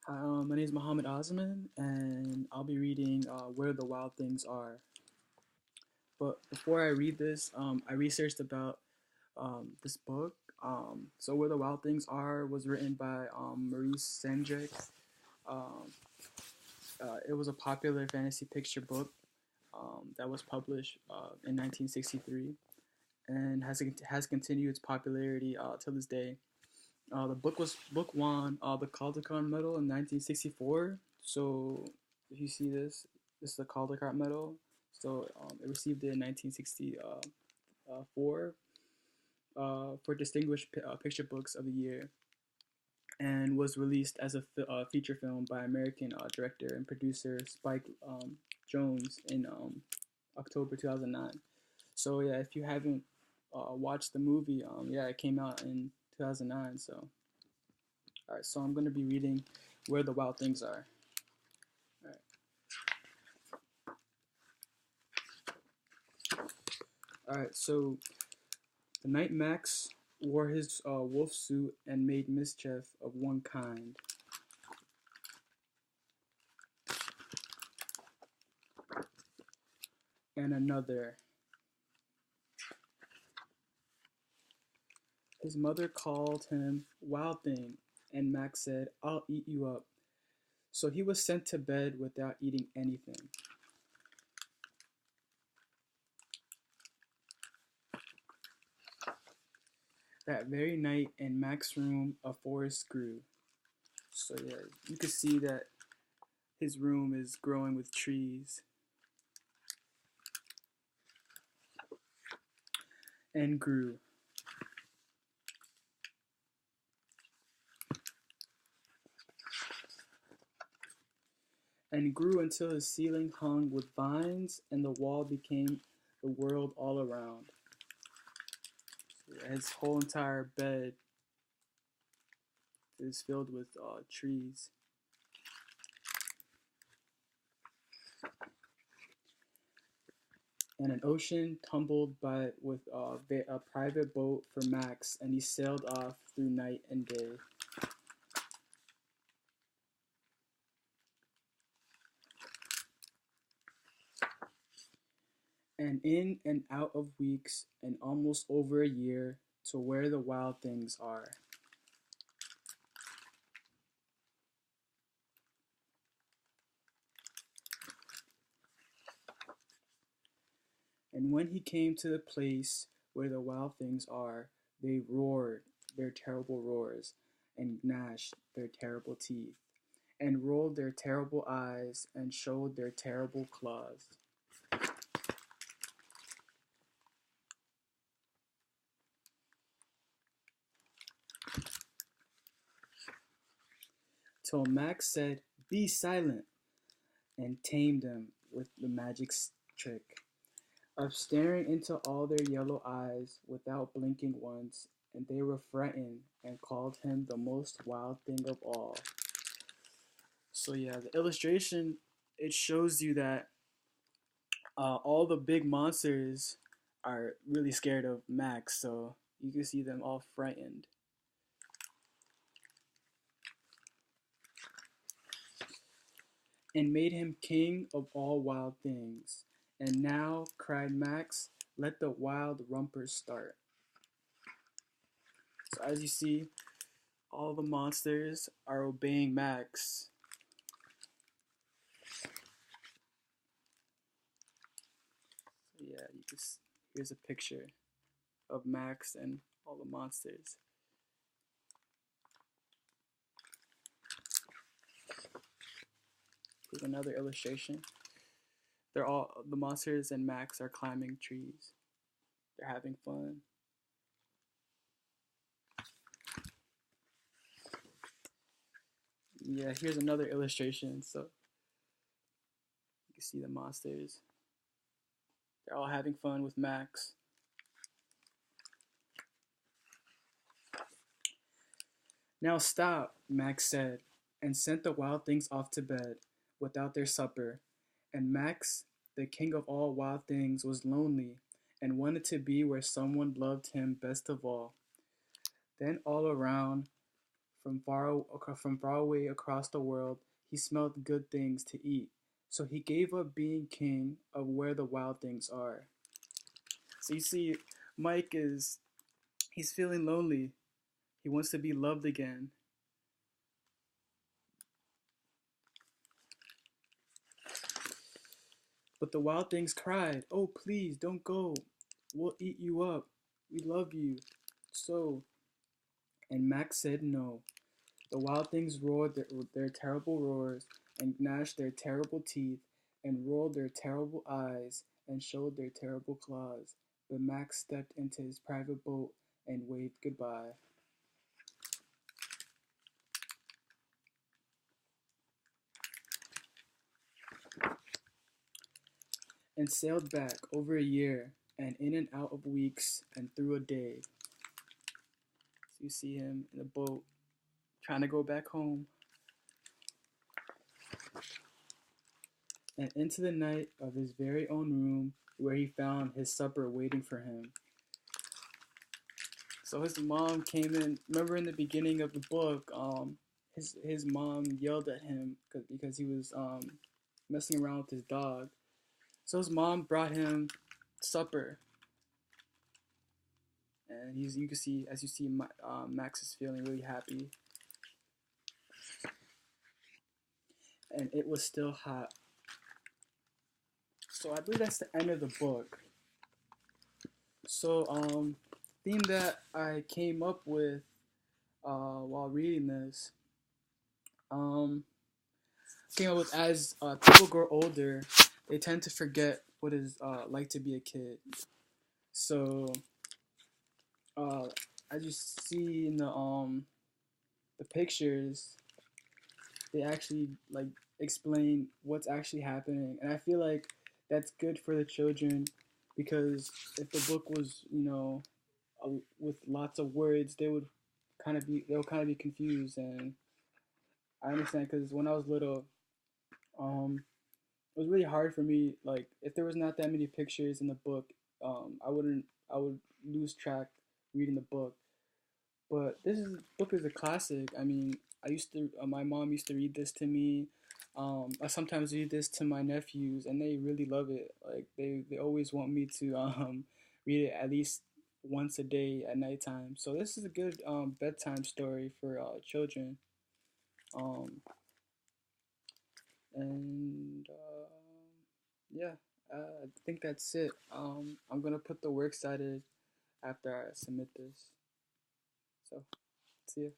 Hi, my name is Muhammad Osman, and I'll be reading Where the Wild Things Are. But before I read this, I researched about this book. So, Where the Wild Things Are was written by Maurice Sendak. Um, it was a popular fantasy picture book that was published in 1963 and has continued its popularity till this day. The book won the Caldecott Medal in 1964. So if you see this is the Caldecott Medal. So it received it in 1964 for Distinguished Picture Books of the Year, and was released as a feature film by American director and producer Spike Jones in October 2009. So yeah, if you haven't watched the movie, yeah, it came out in 2009. So all right, so I'm going to be reading Where the Wild Things Are. All right, all right. So the night Max wore his wolf suit and made mischief of one kind and another. His mother called him Wild Thing, and Max said, "I'll eat you up." So he was sent to bed without eating anything. That very night, in Max's room, a forest grew. So yeah, you can see that his room is growing with trees and grew. And grew until his ceiling hung with vines and the wall became the world all around. So his whole entire bed is filled with trees. And an ocean tumbled by with a private boat for Max, and he sailed off through night and day. And in and out of weeks, and almost over a year, to where the wild things are. And when he came to the place where the wild things are, they roared their terrible roars, and gnashed their terrible teeth, and rolled their terrible eyes, and showed their terrible claws. Till Max said, "Be silent," and tamed them with the magic trick of staring into all their yellow eyes without blinking once, and they were frightened and called him the most wild thing of all. So yeah, the illustration, it shows you that all the big monsters are really scared of Max, so you can see them all frightened. And made him king of all wild things. And now, cried Max, let the wild rumpers start. So as you see, all the monsters are obeying Max. So yeah, here's a picture of Max and all the monsters. Here's another illustration. The monsters and Max are climbing trees. They're having fun. Yeah, here's another illustration. So you can see the monsters. They're all having fun with Max. Now stop, Max said, and sent the wild things off to bed without their supper. And Max, the king of all wild things, was lonely and wanted to be where someone loved him best of all. Then all around, From far away across the world, he smelled good things to eat. So he gave up being king of where the wild things are. So you see, Mike is he's feeling lonely. He wants to be loved again. But the wild things cried, "Oh, please don't go. We'll eat you up. We love you so." And Max said no. The wild things roared their terrible roars and gnashed their terrible teeth and rolled their terrible eyes and showed their terrible claws. But Max stepped into his private boat and waved goodbye and sailed back over a year and in and out of weeks and through a day. So you see him in a boat trying to go back home and into the night of his very own room where he found his supper waiting for him. So his mom came in. Remember in the beginning of the book, his mom yelled at him because he was messing around with his dog. So his mom brought him supper, and you can see as you see Max is feeling really happy, and it was still hot. So I believe that's the end of the book. So theme that I came up with while reading this um came up with as people grow older, they tend to forget what it's like to be a kid. So uh, as you see in the pictures, they actually like explain what's actually happening, and I feel like that's good for the children because if the book was with lots of words, they'll kind of be confused, and I understand because when I was little, um, it was really hard for me. Like if there was not that many pictures in the book, I would lose track reading the book. But this book is a classic. I mean, my mom used to read this to me. I sometimes read this to my nephews, and they really love it. Like they always want me to read it at least once a day at nighttime. So this is a good bedtime story for children. Um, and yeah, I think that's it. I'm gonna put the works cited after I submit this. So see ya.